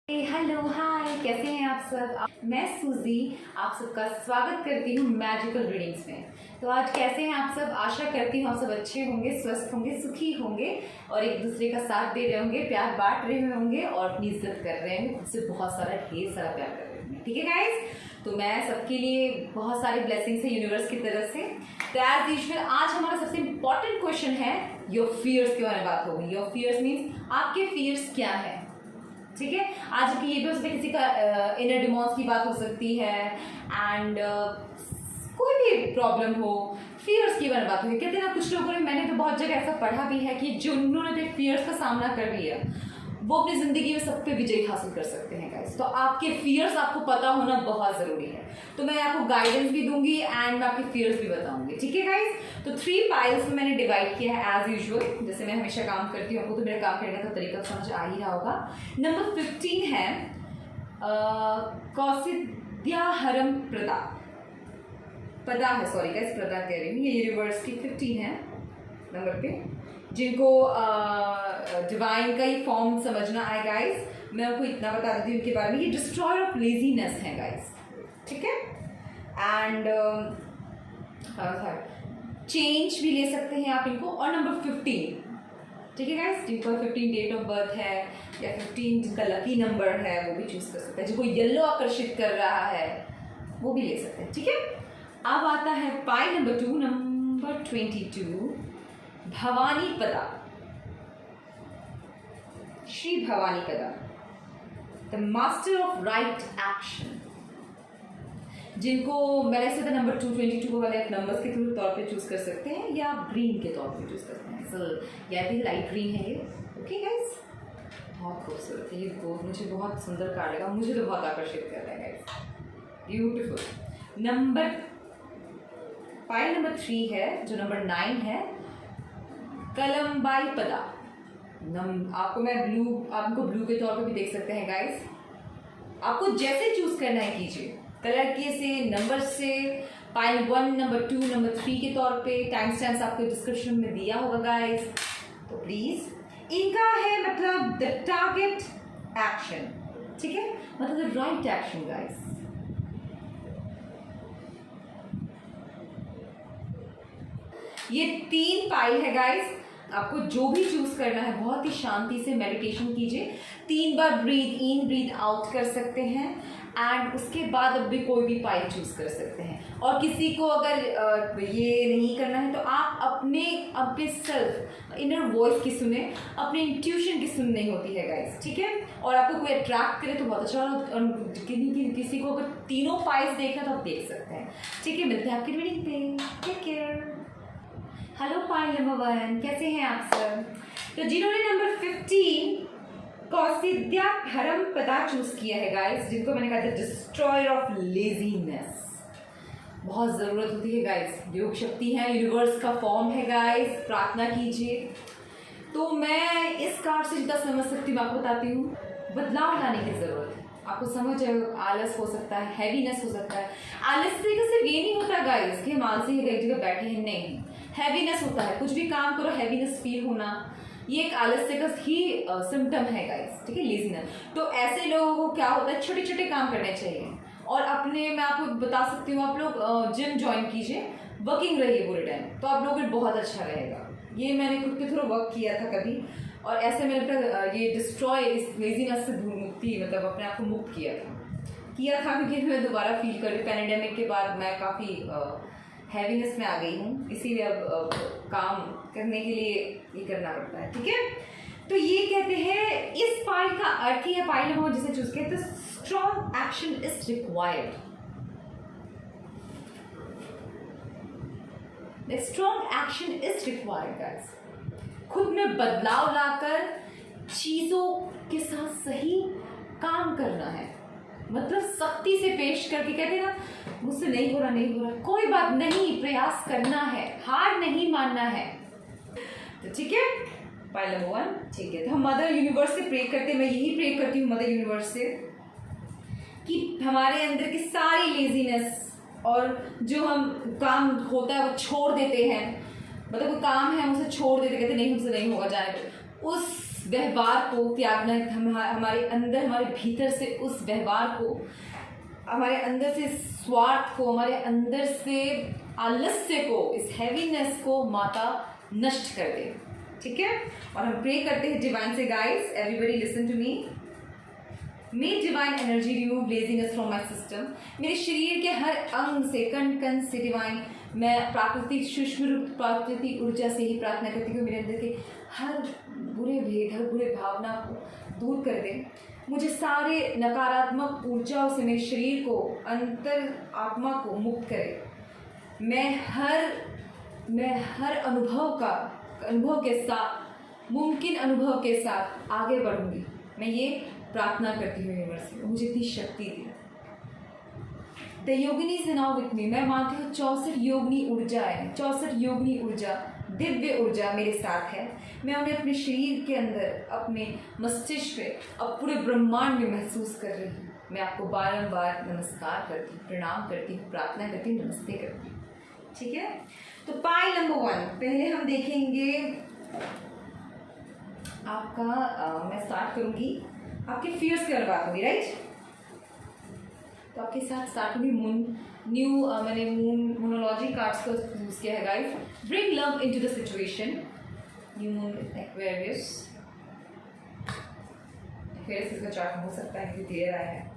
Hello hi, कैसे हैं आप सब। मैं सूजी आप सबका स्वागत करती हूँ मैजिकल रीडिंग्स में। तो आज कैसे हैं आप सब। आशा करती हूँ आप सब अच्छे होंगे, स्वस्थ होंगे, सुखी होंगे और एक दूसरे का साथ दे रहे होंगे, प्यार बांट रहे होंगे और अपनी इज्जत कर रहे होंगे, खुद से बहुत सारा ढेर सारा प्यार कर रहे होंगे। ठीक है गाइज, तो मैं सबके लिए बहुत सारी ब्लेसिंग्स है यूनिवर्स की तरफ से। तो एज यूजुअल आज हमारा सबसे इम्पॉर्टेंट क्वेश्चन है योर फियर्स के बारे में बात होगी। योर फियर्स मीन्स आपके फियर्स क्या है। ठीक है, आज की ये भी हो सकता है, किसी का इनर डिमोन्स की बात हो सकती है एंड कोई भी प्रॉब्लम हो, फियर्स की बारे में बात होगी। कहते हैं ना, कुछ लोगों ने, मैंने तो बहुत जगह ऐसा पढ़ा भी है कि जो उन्होंने अपने फियर्स का सामना कर लिया वो अपनी जिंदगी में सब पे विजय हासिल कर सकते हैं गाइस। तो आपके फियर्स आपको पता होना बहुत जरूरी है। तो मैं आपको गाइडेंस भी दूंगी एंड मैं आपके फियर्स भी बताऊंगी। ठीक है गाइस, तो 3 पाइल्स में मैंने डिवाइड किया है एज यूजुअल, जैसे मैं हमेशा काम करती हूँ। आपको तो मेरा काम करने का तरीका समझ आ ही रहा होगा। नंबर 15 है कौसिद्याहरम प्रदा पदा है, सॉरी गाइस, प्रदा कह रही हूँ, ये यूनिवर्स की 15 है नंबर पे। जिनको डिवाइन का ही फॉर्म समझना है गाइस, मैं आपको इतना बता देती हूँ उनके बारे में। ये डिस्ट्रॉयर ऑफ लेजीनेस है गाइस, ठीक है। एंड चेंज भी ले सकते हैं आप इनको। और नंबर 15, ठीक है गाइस, जिनको 15 डेट ऑफ बर्थ है या 15 जिनका लकी नंबर है वो भी चूज कर सकते हैं। जिनको येलो आकर्षित कर रहा है वो भी ले सकते हैं। ठीक है, अब आता है पाई नंबर 2, नंबर 22, भवानी पदा, श्री भवानी पदा, the master of right action. जिनको मैंने ऐसे नंबर 222 को वाले नंबर्स के थ्रू तौर पे चूज कर सकते हैं या आप ग्रीन के तौर पे चूज करते हैं। सो या भी लाइट ग्रीन है ये। ओके गाइस, बहुत खूबसूरत है ये, मुझे बहुत सुंदर कार्ड लगा, मुझे तो बहुत आकर्षित कर रहा है guys, beautiful. Number pile number 3 है, जो नंबर 9 है, कलम्बाई पदा। आपको मैं आपको ब्लू के तौर पे भी देख सकते हैं गाइस। आपको जैसे चूज करना है कीजिए, कलर के से, नंबर से। पाइल 1, नंबर 2, नंबर 3 के तौर पे टाइम स्टैम्प्स आपको डिस्क्रिप्शन में दिया होगा गाइस। तो प्लीज इनका है मतलब द टारगेट एक्शन, ठीक है, मतलब द राइट एक्शन गाइस। ये 3 पाइल है गाइस। आपको जो भी चूज करना है बहुत ही शांति से मेडिटेशन कीजिए। 3 बार ब्रीथ इन ब्रीथ आउट कर सकते हैं एंड उसके बाद अब भी कोई भी पाइल चूज कर सकते हैं। और किसी को अगर ये नहीं करना है तो आप अपने सेल्फ इनर वॉइस की सुने, अपने इंट्यूशन की सुननी होती है गाइस, ठीक है। और आपको कोई अट्रैक्ट करे तो बहुत अच्छा। और किसी को अगर तीनों पाइल्स देखना तो आप देख सकते हैं। ठीक है, मिलते हैं आपकी रीडिंग पे। Take care. Hello pile number 1, कैसे हैं आप सब। तो जिन्होंने नंबर 15 कौसिद्याहरम पदा चूज किया है गाइस, जिनको मैंने कहा था डिस्ट्रॉयर ऑफ लेजीनेस, बहुत जरूरत होती है गाइस। योग शक्ति है, यूनिवर्स का फॉर्म है गाइस, प्रार्थना कीजिए। तो मैं इस कार्ड से जितना समझ सकती हूँ आपको बताती हूँ। बदलाव लाने की जरूरत है आपको, समझ आलस हो सकता है, हैवीनेस हो सकता है। आलस से सिर्फ ये नहीं होता गाइस कि हम आलसी एक जगह बैठे हैं, नहीं, हैवीनेस होता है। कुछ भी काम करो हैवीनेस फील होना, ये एक आलस्य का ही सिम्टम है गाइस, ठीक है, लेजीनेस। तो ऐसे लोगों को क्या होता है, छोटे छोटे काम करने चाहिए। और अपने, मैं आपको बता सकती हूँ, आप लोग जिम ज्वाइन कीजिए, वर्किंग रहिए पूरे टाइम, तो आप लोगों को बहुत अच्छा रहेगा। ये मैंने खुद के थ्रू वर्क किया था कभी, और ऐसे मैंने ये डिस्ट्रॉय, इस लेजीनेस से मुक्ति, मतलब अपने आप को मुक्त किया था क्योंकि मैं दोबारा फील कर रही। पैंडेमिक के बाद मैं काफ़ी हैवीनेस में आ गई हूँ, इसीलिए अब काम करने के लिए ये करना पड़ता है, ठीक है। तो ये कहते हैं, इस पाइल का अर्थ ही है, पाइल नंबर जिसे चूज किया, तो strong action is required. Strong action is required guys. खुद में बदलाव लाकर चीजों के साथ सही काम करना है, मतलब सख्ती से पेश करके। कहते हैं ना, मुझसे नहीं हो रहा, कोई बात नहीं, प्रयास करना है, हार नहीं मानना है। तो ठीक है, पाइल नंबर 1, ठीक है। तो हम मदर यूनिवर्स से प्रे करते हैं, मैं यही प्रे करती हूँ मदर यूनिवर्स से कि हमारे अंदर की सारी लेजीनेस और जो हम काम होता है वो छोड़ देते हैं, मतलब कोई काम है हम उसे छोड़ देते, कहते नहीं हमसे नहीं होगा, जाने दो, उस व्यवहार को त्यागना है, हमारे अंदर, हमारे भीतर से उस व्यवहार को, हमारे अंदर से स्वार्थ को, हमारे अंदर से आलस्य को, इस हैवीनेस को माता नष्ट कर दे। ठीक है, और हम प्रे करते हैं डिवाइन से। Guys, everybody listen to me. May divine energy remove blazing us from my system. मेरे शरीर के हर अंग से, कण कण से डिवाइन, मैं प्राकृतिक सूक्ष्म रूप प्राकृतिक ऊर्जा से ही प्रार्थना करती हूँ मेरे अंदर के हर बुरे भेद, हर बुरे भावना को दूर कर दे। मुझे सारे नकारात्मक ऊर्जाओं से मेरे शरीर को, अंतर आत्मा को मुक्त करे। मैं हर अनुभव के साथ, मुमकिन अनुभव के साथ आगे बढ़ूंगी। मैं ये प्रार्थना करती हूँ यूनिवर्स से, मुझे इतनी शक्ति दी। The yogini is now with me. मैं मानती हूँ 64 योगिनी ऊर्जाएं, 64 योगिनी ऊर्जा, दिव्य ऊर्जा मेरे साथ है। मैं उन्हें अपने शरीर के अंदर, अपने मस्तिष्क पे, अब पूरे ब्रह्मांड में महसूस कर रही हूँ। मैं आपको बारंबार नमस्कार करती हूँ, प्रणाम करती हूँ, प्रार्थना करती हूँ, नमस्ते करती हूँ। ठीक है, तो पाइल नंबर 1 पहले हम देखेंगे आपका, मैं स्टार्ट करूँगी आपके फियर्स के बारे में बात होगी, राइट। तो आपके साथ स्टार्ट होगी मैंने मूनोलॉजी कार्ड्स को यूज किया है guys. Bring love into the situation. New moon Aquarius इसका चार्ट हो सकता है क्योंकि दे रहा है।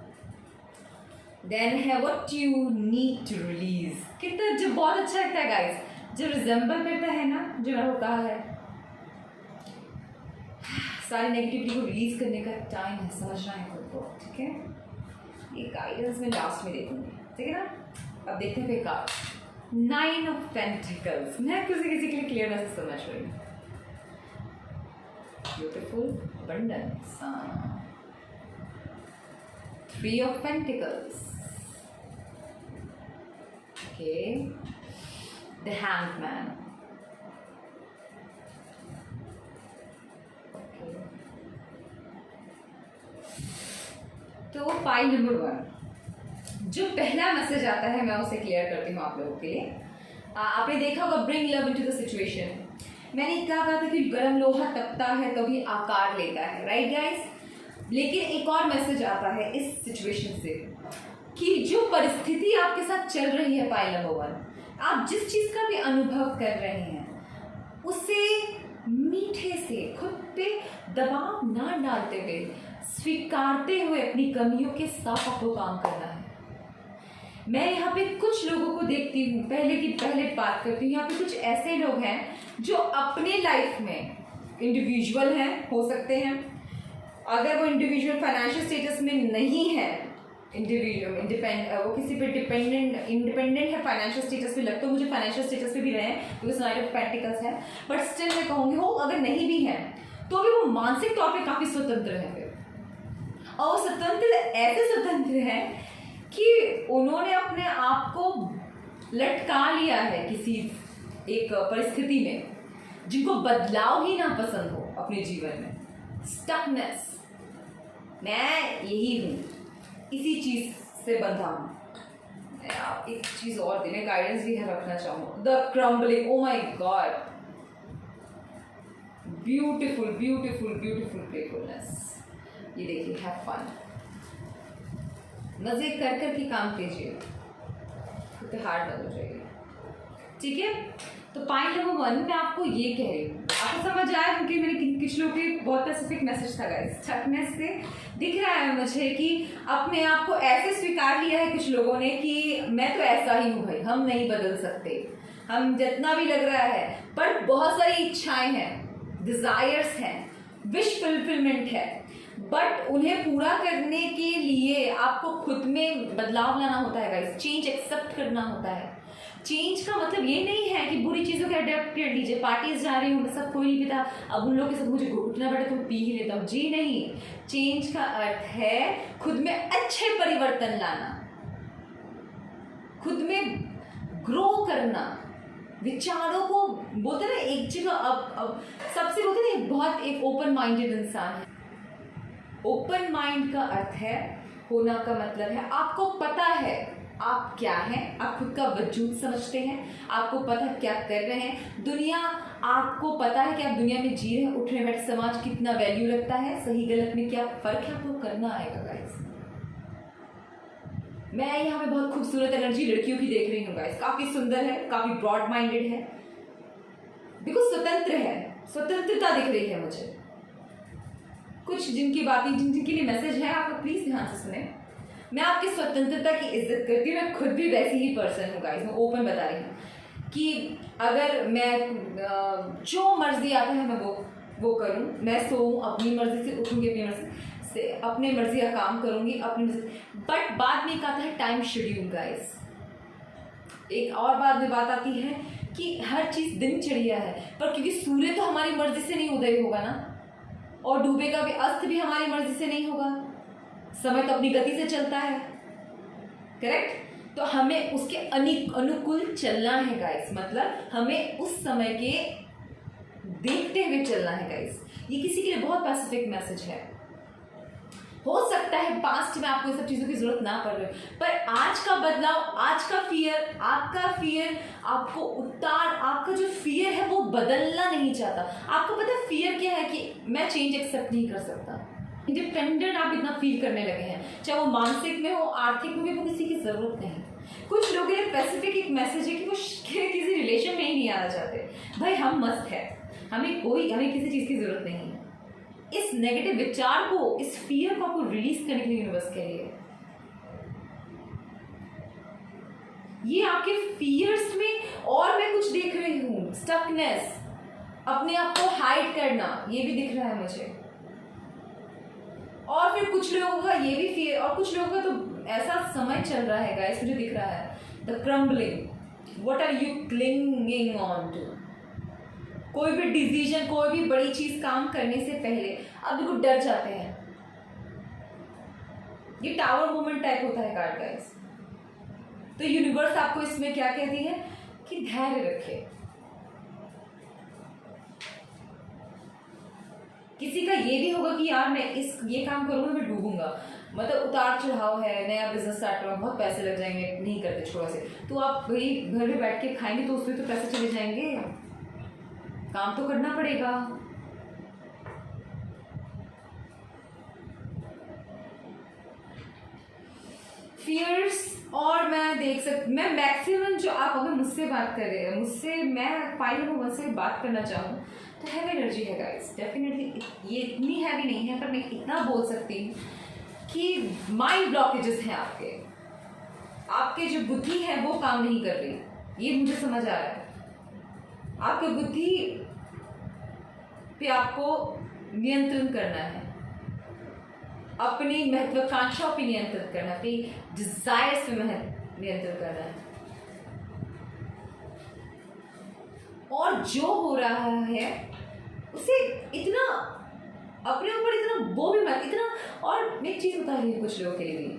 देन है what you need to release. कितना जो बहुत अच्छा लगता है गाइस, जब रिजेंबल करता है ना, जो मैंने कहा है सारी नेगेटिविटी को रिलीज करने का टाइम है, समझना है खुद को। ठीक है, ये गाइडेंस में लास्ट में देखूंगी, ठीक है ना। अब देखते हैं फिर कार्ड 9 ऑफ पेंटिकल्स। मैं किसी के लिए क्लियरनेस समझ रही हूँ। Beautiful abundance. 3 of pentacles. Okay, the hanged man. तो पाइल नंबर 1 जो पहला मैसेज आता है मैं उसे क्लियर करती हूँ आप लोगों के लिए। आपने देखा होगा bring love into the situation. मैंने क्या कहा था कि गर्म लोहा तपता है तभी आकार लेता है, राइट गाइस। लेकिन एक और मैसेज आता है इस सिचुएशन से कि जो परिस्थिति आपके साथ चल रही है पाइल नंबर 1, आप जिस चीज का भी अनुभव कर रहे हैं उसे मीठे से, खुद पे दबाव ना डालते हुए, स्वीकारते हुए अपनी कमियों के साथ आपको काम करना है। मैं यहाँ पे कुछ लोगों को देखती हूँ, पहले बात करती हूँ। यहाँ पे कुछ ऐसे लोग हैं जो अपने लाइफ में इंडिविजुअल हैं, हो सकते हैं। अगर वो इंडिविजुअल फाइनेंशियल स्टेटस में नहीं है, वो किसी पे इंडिपेंडेंट है फाइनेंशियल स्टेटस पे, लगता है मुझे फाइनेंशियल स्टेटस पे भी रहे हैं क्योंकि नाइट ऑफ पेंटिकल्स है, बट स्टिल मैं कहूँगी हो अगर नहीं भी है तो भी वो मानसिक तौर पे काफ़ी स्वतंत्र है। और वो स्वतंत्र ऐसे स्वतंत्र है कि उन्होंने अपने आप को लटका लिया है किसी एक परिस्थिति में, जिनको बदलाव ही ना पसंद हो अपने जीवन में। स्टकनेस, मैं यही हूँ, इसी चीज से बंधा हूँ। आप एक चीज और देने गाइडेंस भी रखना चाहूँ। The crumbling, oh my God, beautiful beautiful beautiful playfulness. ये देखिए, हैव फन, मजे कर कर के काम कीजिए, खुद पे हार्ड मत हो जाइए। ठीक है, तो पॉइंट नंबर 1 मैं आपको ये कह रही हूँ, आपको समझ आया क्योंकि मेरे कुछ लोगों के बहुत स्पेसिफिक मैसेज था गाइस। थकनेस से दिख रहा है मुझे कि अपने आप को ऐसे स्वीकार लिया है कुछ लोगों ने कि मैं तो ऐसा ही हूँ भाई, हम नहीं बदल सकते, हम जितना भी लग रहा है। पर बहुत सारी इच्छाएं हैं, डिजायर्स हैं, विश फुलफिलमेंट है, बट उन्हें पूरा करने के लिए आपको खुद में बदलाव लाना होता है गाइस। चेंज एक्सेप्ट करना होता है। चेंज का मतलब ये नहीं है कि बुरी चीज़ों को अडेप्ट कर लीजिए। पार्टीज जा रही हूँ, मैं सब कोई नहीं पीता, अब उन लोगों के साथ मुझे उठना पड़े तो मैं पी ही लेता हूँ, जी नहीं। चेंज का अर्थ है खुद में अच्छे परिवर्तन लाना, खुद में ग्रो करना, विचारों को बोलते ना एक जगह। अब सबसे बोलते ना बहुत एक ओपन माइंडेड इंसान है। ओपन माइंड का अर्थ है, होना का मतलब है आपको पता है आप क्या हैं, आप खुद का वजूद समझते हैं, आपको पता है क्या कर रहे हैं, दुनिया आपको पता है कि आप दुनिया में जी रहे हैं, उठने बैठे समाज कितना वैल्यू रखता है, सही गलत में क्या फर्क है, आपको करना आएगा गाइस। मैं यहाँ पे बहुत खूबसूरत एनर्जी लड़कियों की देख रही हूँ गाइस, काफी सुंदर है, काफी ब्रॉड माइंडेड है, बिल्कुल स्वतंत्र है, स्वतंत्रता दिख रही है मुझे। कुछ जिनकी बातें जिनके लिए मैसेज है आप प्लीज ध्यान से सुने। मैं आपकी स्वतंत्रता की इज्जत करती हूँ, मैं खुद भी वैसी ही पर्सन हूँ गाइस, मैं ओपन बता रही हूँ कि अगर मैं जो मर्जी आता है मैं वो करूँ, मैं सोऊँ अपनी मर्जी से, उठूँगी अपनी मर्जी से, अपने मर्जी का काम करूँगी अपनी मर्जी। बट बाद में एक आता है टाइम शेड्यूल गाइस। एक और बाद में बात आती है कि हर चीज़ दिनचर्या है, पर क्योंकि सूर्य तो हमारी मर्जी से नहीं उदय होगा ना, और डूबेगा भी, अस्त भी हमारी मर्जी से नहीं होगा, समय तो अपनी गति से चलता है, करेक्ट। तो हमें उसके अनुकूल चलना है गाइस, मतलब हमें उस समय के देखते हुए चलना है गाइस। ये किसी के लिए बहुत पैसिफिक मैसेज है। हो सकता है पास्ट में आपको ये सब चीज़ों की जरूरत ना पड़ रही, पर आज का बदलाव, आज का फियर, आपको आपका जो फियर है वो बदलना नहीं चाहता। आपको पता है फियर क्या है कि मैं चेंज एक्सेप्ट नहीं कर सकता। इंडिपेंडेंट आप इतना फील करने लगे हैं, चाहे वो मानसिक में हो, आर्थिक में, वो किसी की जरूरत नहीं। कुछ लोगों के लिए स्पेसिफिक एक मैसेज है कि वो किसी रिलेशन में ही नहीं आना चाहते। भाई हम मस्त है, हमें किसी चीज़ की जरूरत नहीं है। इस नेगेटिव विचार को, इस फियर को आपको रिलीज करने के लिए यूनिवर्स के लिए, ये आपके फियर्स में और मैं कुछ देख रही हूँ, स्टकनेस, अपने आप को हाइड करना, ये भी दिख रहा है मुझे। और फिर कुछ लोगों का ये भी फियर, और कुछ लोगों का तो ऐसा समय चल रहा है गाइस, मुझे दिख रहा है the crumbling, what are you clinging on to. कोई भी डिसीजन, कोई भी बड़ी चीज काम करने से पहले आप बिल्कुल डर जाते हैं। ये टावर मूवमेंट टाइप होता है कार्ड गाइस। तो यूनिवर्स आपको इसमें क्या कहती है कि धैर्य रखे। किसी का ये भी होगा कि यार मैं ये काम करूँगा मैं डूबूंगा, मतलब उतार चढ़ाव है, नया बिजनेस स्टार्ट करो, बहुत पैसे लग जाएंगे, नहीं करते छोड़ा से, तो आप वही घर में बैठ के खाएंगे तो उसमें तो पैसे चले जाएंगे, काम तो करना पड़ेगा। फियर्स, और मैं मैक्सिमम जो आप अगर मुझसे बात कर रहे हैं, मैं फाइल नंबर 1 से बात करना चाहूँ तो हैवी एनर्जी है गाइस, डेफिनेटली। ये इतनी हैवी नहीं है, पर मैं इतना बोल सकती हूँ कि माइंड ब्लॉकेजेस हैं आपके जो बुद्धि है वो काम नहीं कर रही, ये मुझे समझ आ रहा है। आपकी बुद्धि पे आपको नियंत्रण करना है, अपनी महत्वाकांक्षाओं पे नियंत्रण करना है, अपनी डिजायर्स पे नियंत्रण करना है। और जो हो रहा है उसे इतना अपने ऊपर इतना वो भी मत, इतना, और मैं एक चीज बता रही हूँ कुछ लोगों के लिए भी,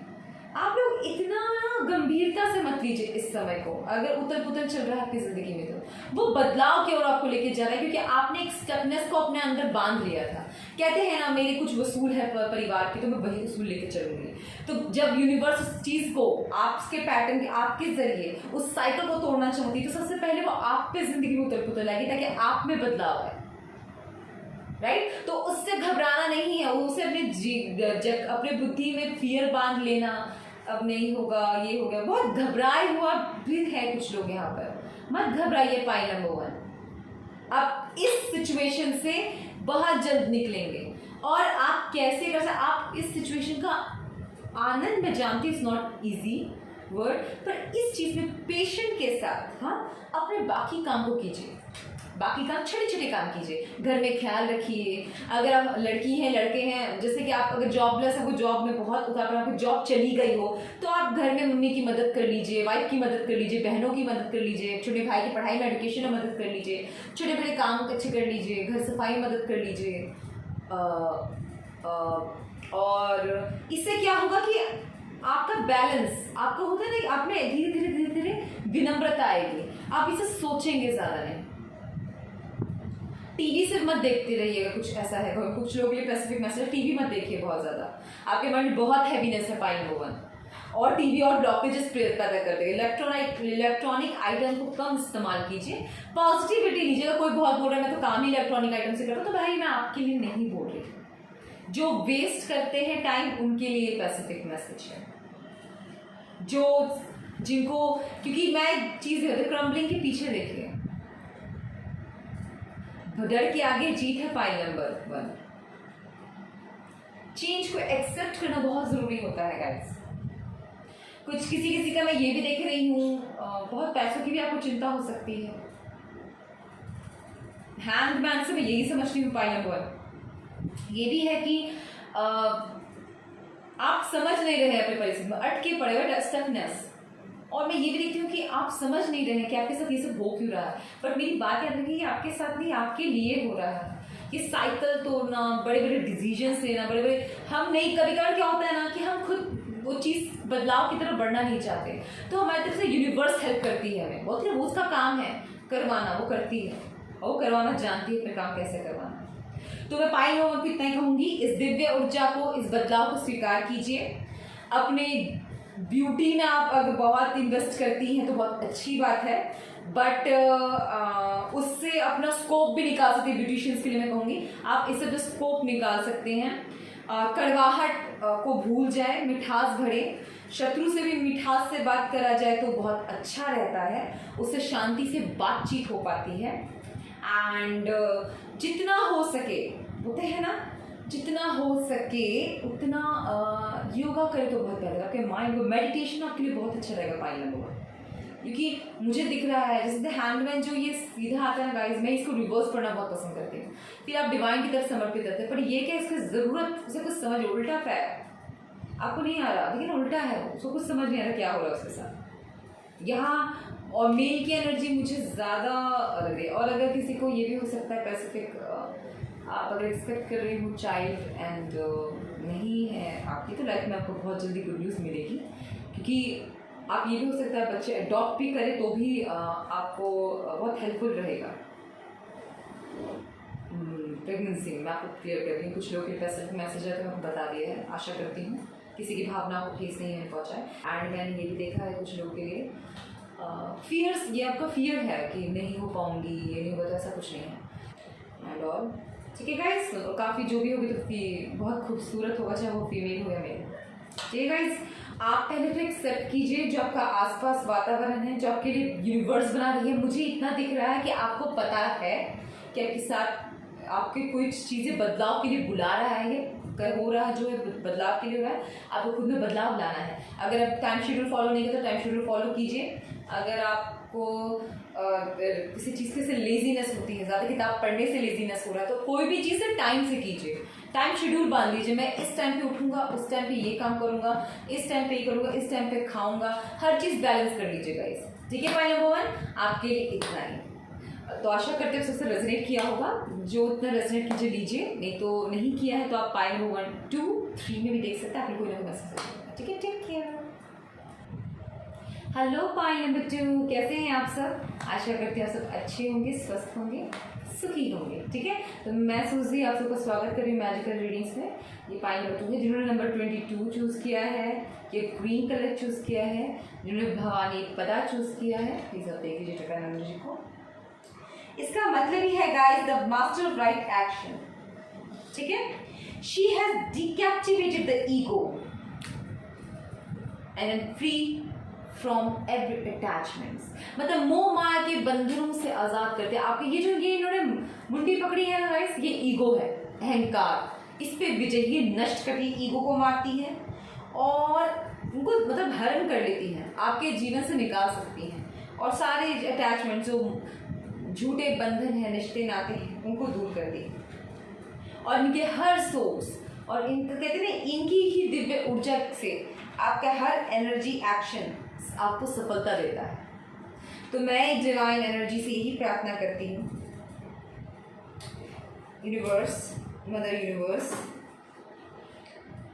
आप लोग इतना गंभीरता से मत लीजिए इस समय को। अगर उथल पुथल चल रहा है आपकी जिंदगी में तो वो बदलाव की ओर आपको लेके जा रहा है, क्योंकि आपने एक स्टकनेस को अपने अंदर बांध लिया था। कहते हैं ना मेरे कुछ वसूल है परिवार की, तो मैं वही वसूल लेके चलूंगी। तो जब यूनिवर्स उस चीज को आपके पैटर्न के, आपके जरिए उस साइकिल को तोड़ना चाहती है, तो सबसे पहले वो आप पे जिंदगी में उथल पुथल आएगी ताकि आप में बदलाव आए, राइट। तो उससे घबराना नहीं है, उसे अपने बुद्धि में फियर बांध लेना, अब नहीं होगा, ये हो गया, बहुत घबराए हुआ भी है कुछ लोग यहाँ पर। मत घबराइए पाई नंबर 1, आप इस सिचुएशन से बहुत जल्द निकलेंगे। और आप कैसे कर सकते, आप इस सिचुएशन का आनंद, मैं जानती हूँ इट्स नॉट इजी वर्ड, पर इस चीज में पेशेंट के साथ अपने बाकी काम को कीजिए, बाकी काम छोटे छोटे काम कीजिए, घर में ख्याल रखिए। अगर आप लड़की हैं, लड़के हैं, जैसे कि आप अगर जॉबलेस है, वो जॉब में बहुत उतार, आपकी जॉब चली गई हो तो आप घर में मम्मी की मदद कर लीजिए, वाइफ की मदद कर लीजिए, बहनों की मदद कर लीजिए, छोटे भाई की पढ़ाई में, एजुकेशन में मदद कर लीजिए, छोटे बड़े काम अच्छे कर लीजिए, घर सफाई में मदद कर लीजिए। और इससे क्या होगा कि आपका बैलेंस, आपका होता है ना, आप में धीरे धीरे धीरे धीरे विनम्रता आएगी, आप इसे सोचेंगे ज़्यादा नहीं। टीवी सिर्फ मत देखते रहिएगा, कुछ ऐसा है, कुछ लोगों के लिए स्पेसिफिक मैसेज, टीवी मत देखिए बहुत ज़्यादा, आपके माइंड में बहुत हैवीनेस है पाई नंबर 1। और टीवी और ब्लॉकेजेस पैदा कर देगा। इलेक्ट्रॉनिक आइटम को कम इस्तेमाल कीजिए, पॉजिटिविटी लीजिए। कोई बहुत बोल रहा है मैं तो काम ही इलेक्ट्रॉनिक आइटम से करता हूँ, तो भाई मैं आपके लिए नहीं बोल रही। जो वेस्ट करते हैं टाइम उनके लिए पैसिफिक मैसेज है। जिनको, क्योंकि मैं एक चीज क्रम्बलिंग के पीछे देखिए, डर के आगे जीत है। पाइल नंबर 1, चेंज को एक्सेप्ट करना बहुत जरूरी होता है गाइस। किसी का मैं ये भी देख रही हूँ, बहुत पैसों की भी आपको चिंता हो सकती है। हैंडमैन से मैं यही समझती हूँ पाइल नंबर 1 ये भी है कि आप समझ नहीं रहे अपने परिस्थिति में, अटके पड़े हुए, स्टकनेस। और मैं ये भी देखती हूँ कि आप समझ नहीं रहे हैं कि आपके साथ ये सब हो क्यों रहा है। बट मेरी बात याद रखिए, आपके साथ नहीं, आपके लिए हो रहा है। ये साइकिल तोड़ना, बड़े बड़े डिसीजन लेना, बड़े बड़े हम नहीं, कभी कभार क्या होता है ना कि हम खुद वो चीज़ बदलाव की तरफ बढ़ना नहीं चाहते, तो हमारी तरफ से यूनिवर्स हेल्प करती है हमें। बहुत वो उसका काम है करवाना, वो करती है और वो करवाना जानती है अपने काम कैसे करवाना है। तो मैं पाइल नंबर को इतना ही कहूँगी, इस दिव्य ऊर्जा को, इस बदलाव को स्वीकार कीजिए। अपने ब्यूटी में आप अगर बहुत इन्वेस्ट करती हैं तो बहुत अच्छी बात है, बट उससे अपना स्कोप भी निकाल सकते हैं। ब्यूटिशियंस के लिए मैं कहूँगी आप इससे जो स्कोप निकाल सकते हैं। कड़वाहट को भूल जाए, मिठास भरे, शत्रु से भी मिठास से बात करा जाए तो बहुत अच्छा रहता है, उससे शांति से बातचीत हो पाती है। एंड जितना हो सके, बोलते हैं ना, जितना हो सके उतना योगा करें तो बहुत बेहतर। आपके माइंड को, मेडिटेशन आपके लिए बहुत अच्छा रहेगा पाइल नंबर 1, क्योंकि मुझे दिख रहा है जैसे हैंडमैन जो ये सीधा आता है ना गाइस, मैं इसको रिवर्स पढ़ना बहुत पसंद करती हूँ। फिर आप डिवाइन की तरफ समर्पित रहते हैं, पर ये क्या इसकी ज़रूरत, उसे कुछ समझ, उल्टा पैर आपको नहीं आ रहा, लेकिन उल्टा है, उसको कुछ समझ नहीं आ रहा क्या हो रहा है उसके साथ यहाँ। और मेल की एनर्जी मुझे ज़्यादा लग रही है। और अगर किसी को ये भी हो सकता है पैसिफिक, आप अगर एक्सपेक्ट कर रही हो चाइल्ड एंड नहीं है आपकी, तो लाइफ में आपको बहुत जल्दी गुड न्यूज़ मिलेगी। क्योंकि आप ये भी हो सकता है बच्चे अडॉप्ट भी करें तो भी आपको बहुत हेल्पफुल रहेगा प्रेगनेंसी में। मैं आपको क्लियर कर रही हूँ, कुछ लोग के पैसिफिक मैसेज है तो मैं आपको बता दिया है। आशा करती हूँ किसी की भावना को ठेस नहीं है पहुँचाए। एंड मैंने ये भी देखा है कुछ लोगों के लिए फियर्स, ये आपका फियर है कि नहीं हो पाऊँगी, ये नहीं होगा, तो ऐसा कुछ नहीं है। एंड ऑल ठीक है गाइस, काफ़ी जो भी होगी तो बहुत खूबसूरत होगा, चाहे वो फीमेल हो या मेल। ठीक है गाइस, आप पहले तो एक्सेप्ट कीजिए जो आपका आसपास वातावरण है, जो आपके लिए यूनिवर्स बना रही है। मुझे इतना दिख रहा है कि आपको पता है कि आपके साथ आपके कुछ चीज़ें बदलाव के लिए बुला रहा है, ये हो रहा है जो है बदलाव के लिए हो रहा है। आपको खुद में बदलाव लाना है। अगर आप टाइम शेड्यूल फॉलो नहीं करते तो टाइम शेड्यूल फॉलो कीजिए। अगर आपको किसी चीज़ के से लेजीनेस होती है, ज़्यादा किताब पढ़ने से लेजीनेस हो रहा है, तो कोई भी चीज़ से टाइम से कीजिए। टाइम शेड्यूल बांध लीजिए, मैं इस टाइम पे उठूंगा, उस टाइम पे ये काम करूंगा, इस टाइम पे ये करूंगा, इस टाइम पे खाऊंगा, हर चीज़ बैलेंस कर लीजिएगा इस। ठीक है पाइल नंबर 1 आपके लिए इतना ही। तो आशा करते हैं सबसे रेजोनेट किया होगा, जो उतना रेजोनेट कीजिए लीजिए, नहीं तो नहीं किया है तो आप पाइल नंबर 1, 2, 3 में भी देख सकते हैं, आपको कोई ना कोई मैसेज। ठीक है, take care. Hello pile number 2, कैसे हैं आप सब? आशा करते हैं आप सब अच्छे होंगे, स्वस्थ होंगे, सुखी होंगे। ठीक है, तो मैं सूजी आप सबका स्वागत कर रही हूँ मैजिकल रीडिंग्स में। ये पाइल नंबर 2 है, जिन्होंने नंबर 22 चूज़ किया है, ये ग्रीन कलर चूज़ किया है, जिन्होंने भवानी पदा चूज़ किया है, प्लीज़ आप देख लीजिए टका नंबर जी को। इसका मतलब ही है guys the master of right action. ठीक है, she has decaptivated the ego and free from every attachments, मतलब मोह माया के बंधनों से आजाद करते हैं आपके। ये जो ये इन्होंने मुंडी पकड़ी है ना गाइस, ये ईगो है, अहंकार, इस पे विजय, ये नष्ट करती है, ईगो को मारती है और उनको मतलब हरण कर लेती हैं, आपके जीवन से निकाल सकती हैं। और सारे अटैचमेंट जो झूठे बंधन है, रिश्ते नाते हैं, उनको दूर कर दी। और इनके हर सोर्स और इन कहते हैं इनकी ही दिव्य ऊर्जा से आपका हर एनर्जी एक्शन आपको सफलता देता है। तो मैं डिवाइन एनर्जी से यही प्रार्थना करती हूँ, universe, mother universe,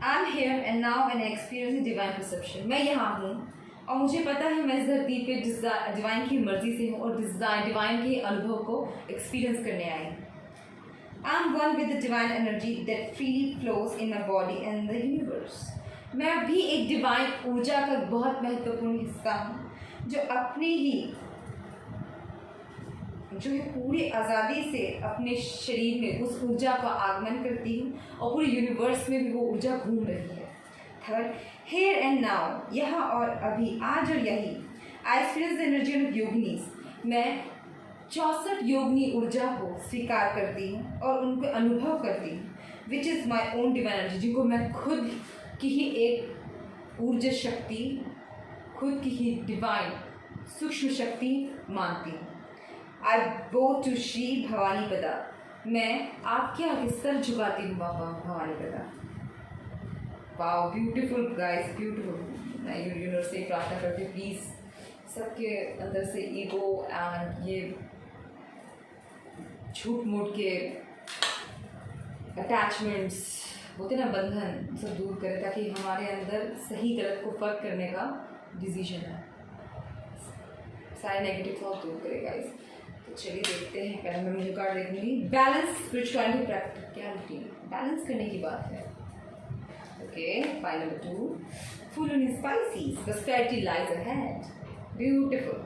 I am here and now and experience divine perception. मैं यहाँ हूँ और मुझे पता है मैं इस धरती पे डिवाइन की मर्जी से हूँ और डिवाइन के अनुभव को एक्सपीरियंस करने आई हूँ। I am one with the divine energy that freely flows in my body and the universe. मैं भी एक डिवाइन ऊर्जा का बहुत महत्वपूर्ण हिस्सा हूँ जो अपने ही जो है पूरी आज़ादी से अपने शरीर में उस ऊर्जा का आगमन करती हूँ और पूरे यूनिवर्स में भी वो ऊर्जा घूम रही है। थर्ड, हेयर एंड नाउ, यहाँ और अभी, आज और यही। I experience the energy of yoginis, मैं 64 योगिनी ऊर्जा को स्वीकार करती हूँ और उनको अनुभव करती हूँ, which is my own divine energy, जिनको मैं खुद की ही एक ऊर्जा शक्ति, खुद की ही डिवाइन सूक्ष्म शक्ति मानती हूँ। आई गो टू श्री भवानी पदा, मैं आपके आगे सर झुकाती हूँ बाबा भवानी पदा। Wow, beautiful guys, beautiful. मैं यूनिवर्स से प्रार्थना करती हूँ प्लीज़ सबके अंदर से ईगो एंड ये झूठ मूठ के अटैचमेंट्स होते ना, बंधन, सब दूर करें ताकि हमारे अंदर सही गलत को फर्क करने का डिसीजन है, सारे नेगेटिव थॉट दूर करे गाइस। तो चलिए देखते हैं, पहले मैं मुझे कार्ड देखूंगी। बैलेंस, स्पिरिचुअलिटी, प्रैक्टिकलिटी, बैलेंस करने की बात है। Okay, file number 2, full on species, prosperity lies ahead, beautiful.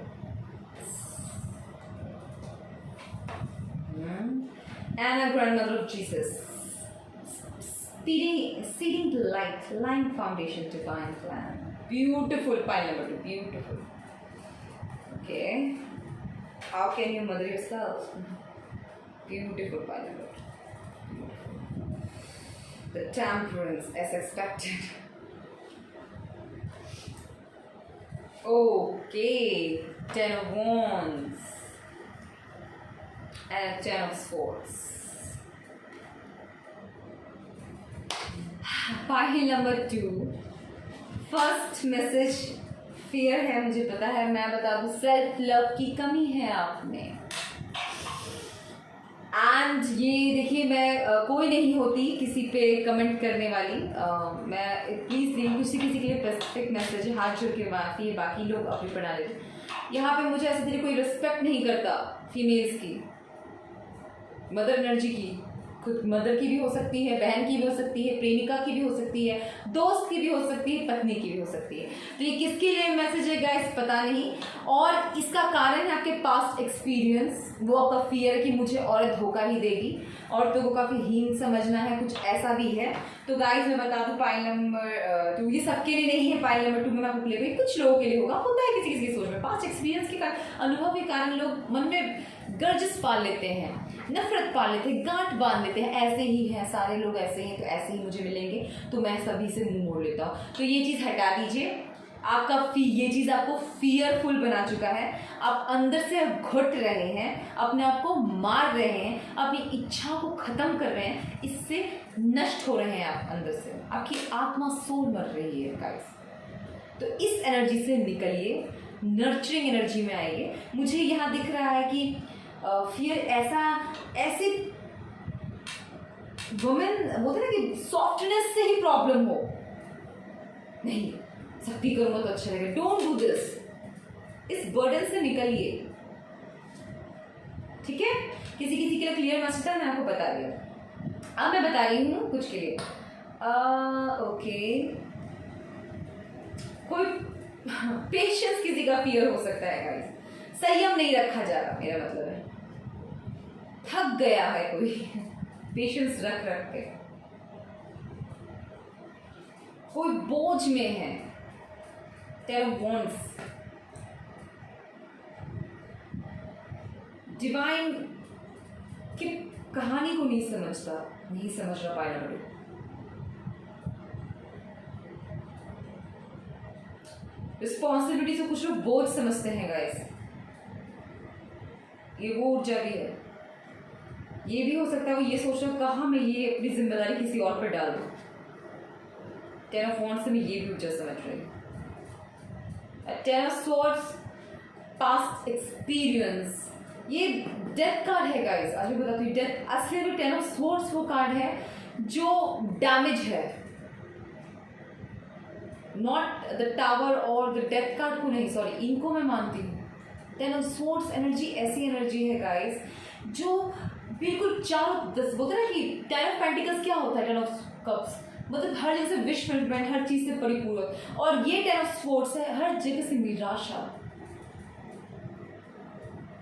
Anna, grandmother of Jesus, seeding light, laying foundation, divine plan. Beautiful, pile number 2, beautiful. Okay, how can you mother yourself? Beautiful, pile number 2. The temperance, as expected. Okay, 10 of wands and 10 of swords. Pile number 2, first message fear है, मुझे पता है, मैं बता दूँ self love की कमी है आप में। एंड ये देखिए, मैं कोई नहीं होती किसी पे कमेंट करने वाली, मैं प्लीज़ किसी के लिए स्पेसिफिक मैसेज है, हाथ जोड़ के माफ़ी है, बाकी लोग अपनी पढ़ा लेते। यहाँ पे मुझे ऐसे तरह कोई रिस्पेक्ट नहीं करता फीमेल्स की, मदर एनर्जी की, खुद मदर की भी हो सकती है, बहन की भी हो सकती है, प्रेमिका की भी हो सकती है, दोस्त की भी हो सकती है, पत्नी की भी हो सकती है। तो ये किसके लिए मैसेज है गाइस पता नहीं, और इसका कारण है आपके पास्ट एक्सपीरियंस, वो आपका फियर है कि मुझे औरत धोखा ही देगी, औरतों को काफ़ी हीन समझना है, कुछ ऐसा भी है। तो गाइस मैं बता दूँ पाइल नंबर 2 ये सबके लिए नहीं है, पाइल नंबर 2 में मैं आपको ले गई, कुछ लोगों के लिए होगा, होता है किसी किसी की सोच में, पास्ट एक्सपीरियंस के कारण, अनुभव के कारण लोग मन में गर्जस पाल लेते हैं, नफरत पाल लेते हैं, गांठ बांध लेते हैं, ऐसे ही है, सारे लोग ऐसे हैं, तो ऐसे ही मुझे मिलेंगे, तो मैं सभी से मुंह मोड़ लेता हूँ। तो ये चीज़ हटा दीजिए, आपका ये चीज़ आपको फियरफुल बना चुका है, आप अंदर से घुट रहे हैं, अपने आप को मार रहे हैं, अपनी इच्छा को ख़त्म कर रहे हैं, इससे नष्ट हो रहे हैं आप अंदर से, आपकी आत्मा सोल मर रही है गाइस। तो इस एनर्जी से निकलिए, नर्चरिंग एनर्जी में आइए। मुझे यहाँ दिख रहा है कि फियर ऐसे वुमेन बोलते ना कि सॉफ्टनेस से ही प्रॉब्लम हो, नहीं सख्ती करूँगा तो अच्छा लगेगा, डोंट डू दिस, इस बर्डन से निकलिए, ठीक है। किसी किसी के लिए क्लियर मैसेज था, मैं आपको बता दिया, अब मैं बता रही हूँ कुछ के लिए। ओके, कोई पेशेंस किसी का फियर हो सकता है गाइस, संयम नहीं रखा जा रहा, मेरा मतलब है थक गया है कोई पेशेंस रख रख के, कोई बोझ में है, टेन ऑफ वॉन्ड्स, डिवाइन की कहानी को नहीं समझता, नहीं समझ रहा पाया लोग, रिस्पॉन्सिबिलिटी से कुछ लोग बोझ समझते हैं गाइस, ये वो ऊर्जा भी है। ये भी हो सकता है वो ये सोच रहा कहाँ मैं ये अपनी जिम्मेदारी किसी और पर डाल दूँ, टेन ऑफ वॉन्ड्स से मैं ये भी ऊर्जा समझ रही हूँ। Ten of swords, past experience, ये डेथ कार्ड है गाइस, आज मैं बताती हूँ डेथ, असली में टेन ऑफ स्वॉर्ड्स वो कार्ड है जो डैमेज है, नॉट द टावर और द डेथ कार्ड को नहीं, सॉरी, इनको मैं मानती हूँ। टेन ऑफ स्वॉर्ड्स एनर्जी ऐसी एनर्जी है गाइस जो बिल्कुल चारों, बोलते ना कि टेन ऑफ पेंटिकल्स क्या होता है, टेन ऑफ कप्स मतलब हर जगह से विश फुलफिलमेंट, हर चीज से परिपूर्ण। और ये 10 ऑफ स्वॉर्ड्स है हर जगह से निराशा,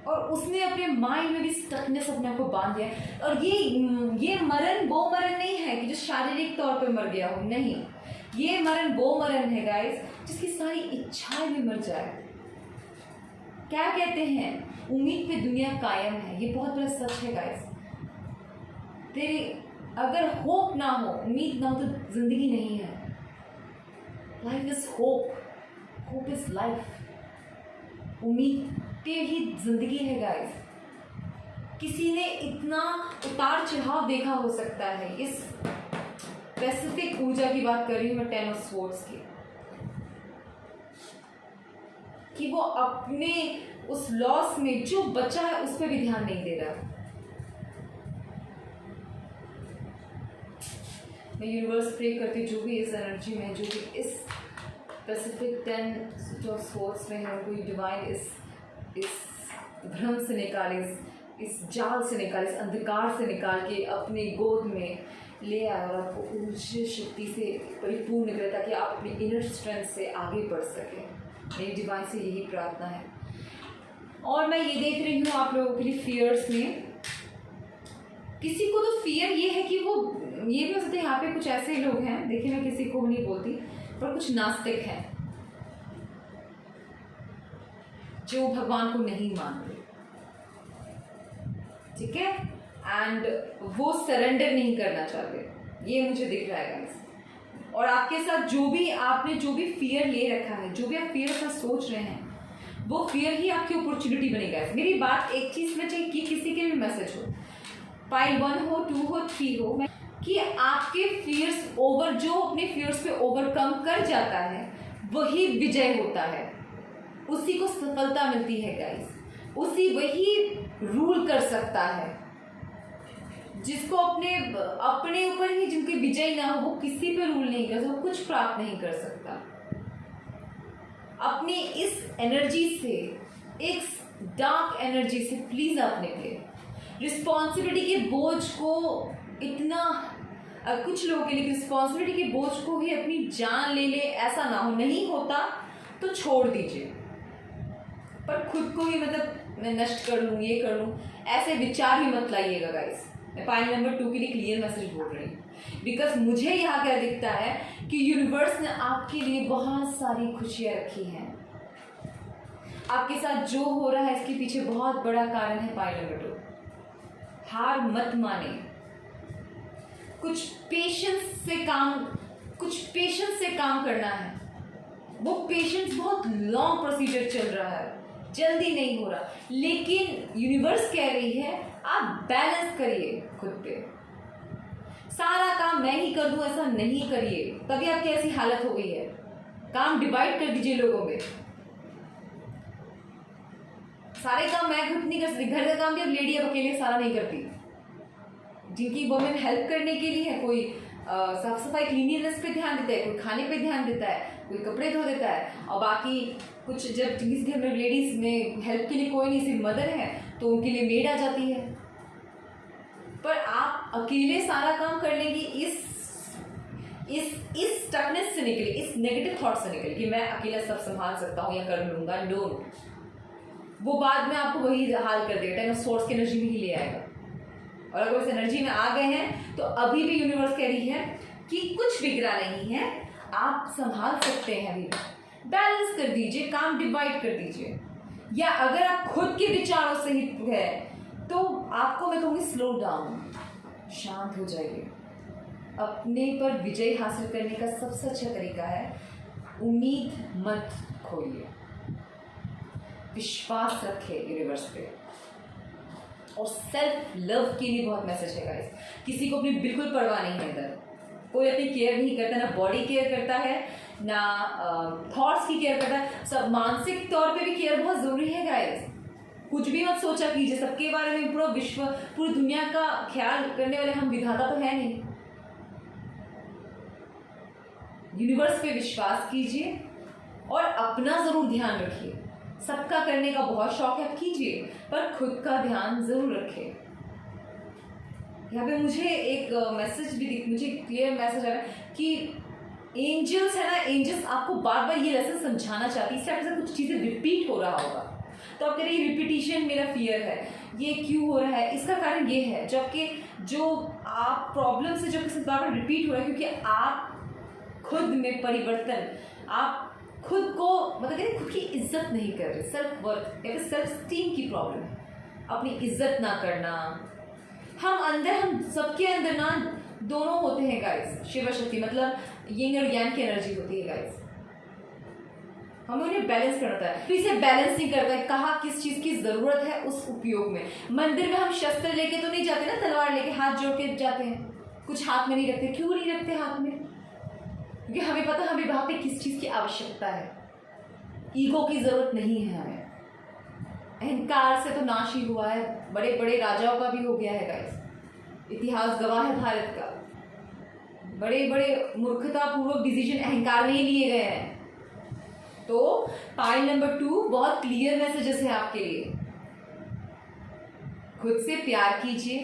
और उसने अपने माइंड में भी स्टकनेस अपने आप को बांध दिया है। और ये मरण वो मरण नहीं है कि जो शारीरिक तौर पे मर गया हो, नहीं, ये मरण वो मरण है गाइस जिसकी सारी इच्छाएं भी मर जाए। क्या कहते हैं, उम्मीद पे दुनिया कायम है, ये बहुत बड़ा सच है गाइस। तेरी अगर होप ना हो, उम्मीद ना हो, तो जिंदगी नहीं है। Life is hope, hope is life. उम्मीद पे ही जिंदगी है गाइस। किसी ने इतना उतार चढ़ाव देखा हो सकता है, इस स्पेसिफिक ऊर्जा की बात कर रही हूँ मैं 10 ऑफ स्वॉर्ड्स की, कि वो अपने उस लॉस में जो बचा है उस पर भी ध्यान नहीं दे रहा। मैं यूनिवर्स प्रे करती हूँ जो भी इस एनर्जी में, जो भी इस स्पेसिफिक 10 ऑफ स्वॉर्ड्स में है, कोई डिवाइन इस भ्रम से निकाले, इस जाल से निकाले, इस अंधकार से निकाल के अपनी गोद में ले आए और आपको ऊर्जा शक्ति से परिपूर्ण करे, ताकि आप अपनी इनर स्ट्रेंथ से आगे बढ़ सकें। मेरी डिवाइन से यही प्रार्थना है। और मैं ये देख रही हूँ आप लोगों के लिए फियर्स में, किसी को तो फियर ये है कि वो, ये भी हो सकता है यहाँ पे कुछ ऐसे लोग हैं, देखिए मैं किसी को नहीं बोलती, पर कुछ नास्तिक हैं जो भगवान को नहीं मानते, ठीक है, एंड वो सरेंडर नहीं करना चाहते, ये मुझे दिख रहा है गाइस। और आपके साथ आपने जो भी फियर ले रखा है, जो भी आप फियर का सोच रहे हैं, वो फियर ही आपकी अपॉर्चुनिटी बनेगा। मेरी बात एक चीज में चाहिए कि किसी के भी मैसेज हो, पाइल 1 हो, 2 हो, 3 हो, कि आपके फियर्स जो अपने फियर्स पे ओवरकम कर जाता है वही विजय होता है, उसी को सफलता मिलती है गाइस, वही रूल कर सकता है। जिसको अपने ऊपर ही जिनकी विजय ना हो, वो किसी पे रूल नहीं कर सकता, वो कुछ प्राप्त नहीं कर सकता। अपनी इस एनर्जी से, इस डार्क एनर्जी से प्लीज आप निकले। रिस्पॉन्सिबिलिटी के बोझ को इतना, कुछ लोगों के लिए रिस्पॉन्सिबिलिटी के बोझ को ही अपनी जान ले ले, ऐसा ना हो, नहीं होता तो छोड़ दीजिए, पर खुद को ही मतलब मैं नष्ट कर लूँ, ये कर लूँ, ऐसे विचार ही मत लाइएगा गाइस। मैं पॉइंट नंबर 2 के लिए क्लियर मैसेज बोल रही हूँ, बिकॉज मुझे यहाँ क्या दिखता है कि यूनिवर्स ने आपके लिए बहुत सारी खुशियाँ रखी हैं। आपके साथ जो हो रहा है इसके पीछे बहुत बड़ा कारण है। पॉइंट नंबर 2, हार मत माने, कुछ पेशेंस से काम करना है। वो पेशेंस बहुत लॉन्ग प्रोसीजर चल रहा है, जल्दी नहीं हो रहा, लेकिन यूनिवर्स कह रही है आप बैलेंस करिए खुद पे। सारा काम मैं ही कर दूं ऐसा नहीं करिए, तभी आपकी ऐसी हालत हो गई है। काम डिवाइड कर दीजिए लोगों में। सारे काम मैं खुद नहीं कर सकती, घर का काम भी अब लेडी अब अकेले सारा नहीं करती। जिनकी वुमेन हेल्प करने के लिए है, कोई साफ सफाई क्लीनिनेस पे ध्यान देता है, कोई खाने पे ध्यान देता है, कोई कपड़े धो देता है, और बाकी कुछ जब जिस घर में लेडीज में हेल्प के लिए कोई नहीं, सिर्फ मदर है, तो उनके लिए मेड आ जाती है। पर आप अकेले सारा काम कर लेंगी, इस स्टकनेस से निकले, इस नेगेटिव थॉट से निकले कि मैं अकेला सब संभाल सकता हूँ या कर लूंगा, डोंट। वो बाद में आपको वही हाल कर देगा, 10 ऑफ स्वॉर्ड्स की एनर्जी में ही ले आएगा। और अगर उस एनर्जी में आ गए हैं तो अभी भी यूनिवर्स कह रही है कि कुछ बिगड़ा नहीं है, आप संभाल सकते हैं। अभी बैलेंस कर दीजिए, काम डिवाइड कर दीजिए। या अगर आप खुद के विचारों से ही है तो आपको मैं कहूँगी स्लो डाउन, शांत हो जाइए। अपने पर विजय हासिल करने का सबसे अच्छा तरीका है उम्मीद मत खोइए, विश्वास रखे यूनिवर्स पे। और सेल्फ लव के लिए बहुत मैसेज है गाइस। किसी को अपनी बिल्कुल परवाह नहीं है इधर, कोई अपनी केयर नहीं करता, ना बॉडी केयर करता है, ना थॉट्स की केयर करता है। सब मानसिक तौर पे भी केयर बहुत जरूरी है गाइस। कुछ भी मत सोचा कीजिए, सबके बारे में पूरा विश्व, पूरी दुनिया का ख्याल करने वाले हम विधाता तो है नहीं। यूनिवर्स पे विश्वास कीजिए और अपना जरूर ध्यान रखिए। सबका करने का बहुत शौक है, कीजिए, पर खुद का ध्यान जरूर रखें। यहाँ पे मुझे एक मैसेज भी मुझे क्लियर मैसेज आ रहा है कि एंजल्स है ना, एंजल्स आपको बार बार ये लेसन समझाना चाहती है, इससे आपके साथ कुछ चीज़ें रिपीट हो रहा होगा, तो आप कह रहे हैं रिपीटिशन मेरा फियर है, ये क्यों हो रहा है, इसका कारण ये है जबकि जो आप प्रॉब्लम से जो किसी बार बार रिपीट हो रहा है क्योंकि आप खुद में परिवर्तन, आप खुद को मतलब कहते खुद की इज्जत नहीं कर रहे, सेल्फ वर्थ या फिर सेल्फ स्टीम की प्रॉब्लम है, अपनी इज्जत ना करना। हम सबके अंदर ना दोनों होते हैं गाइस, शिव शक्ति मतलब यिंग और यांग की एनर्जी होती है गाइस, हमें उन्हें बैलेंस करना है, तो इसे बैलेंस नहीं करता है, कहा किस चीज की जरूरत है उस उपयोग में। मंदिर में हम शस्त्र लेके तो नहीं जाते ना, तलवार लेके हाथ जोड़ के जाते हैं, कुछ हाथ में नहीं रखते, क्यों नहीं रखते हाथ में, क्योंकि हमें पता हमें वहां पे किस चीज की आवश्यकता है, ईगो की जरूरत नहीं है हमें, अहंकार से तो नाश ही हुआ है, बड़े बड़े राजाओं का भी हो गया है गाइस, इतिहास गवाह है भारत का, बड़े बड़े मूर्खतापूर्वक डिसीजन अहंकार में ही लिए गए हैं। तो पाइल नंबर 2 बहुत क्लियर मैसेजेस है आपके लिए, खुद से प्यार कीजिए,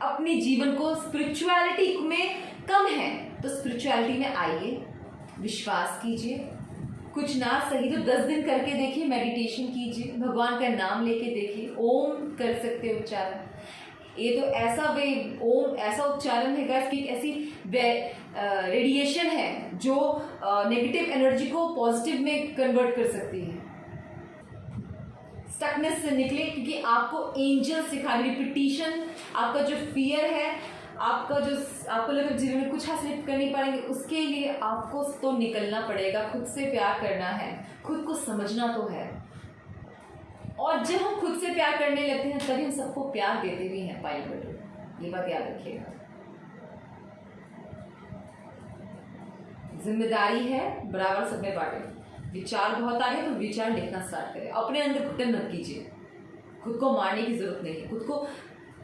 अपने जीवन को स्पिरिचुअलिटी में कम है तो स्पिरिचुअलिटी में आइए, विश्वास कीजिए, कुछ ना सही तो 10 दिन करके देखिए, मेडिटेशन कीजिए, भगवान का नाम लेके देखिए, ओम कर सकते हो उच्चारण, ये तो ऐसा वे ओम ऐसा उच्चारण है गाइस कि ऐसी रेडिएशन है जो नेगेटिव एनर्जी को पॉजिटिव में कन्वर्ट कर सकती है, स्टकनेस से निकले, क्योंकि आपको एंजल सिखा, रिपीटिशन, आपका जो फियर है, आपका जो आपको लगे जीवन में कुछ हासिल कर नहीं पाएंगे, उसके लिए आपको तो निकलना पड़ेगा, खुद से प्यार करना है, खुद को समझना तो है, और जब हम खुद से प्यार करने लगते हैं तभी हम सबको प्यार देते भी हैं। पाइल नंबर 2 ये बात याद रखिएगा, जिम्मेदारी है बराबर सब में बांटे, विचार बहुत आ रहे हैं तो विचार लिखना स्टार्ट करें, अपने अंदर घुटन मत कीजिए, खुद को मारने की जरूरत नहीं है, खुद को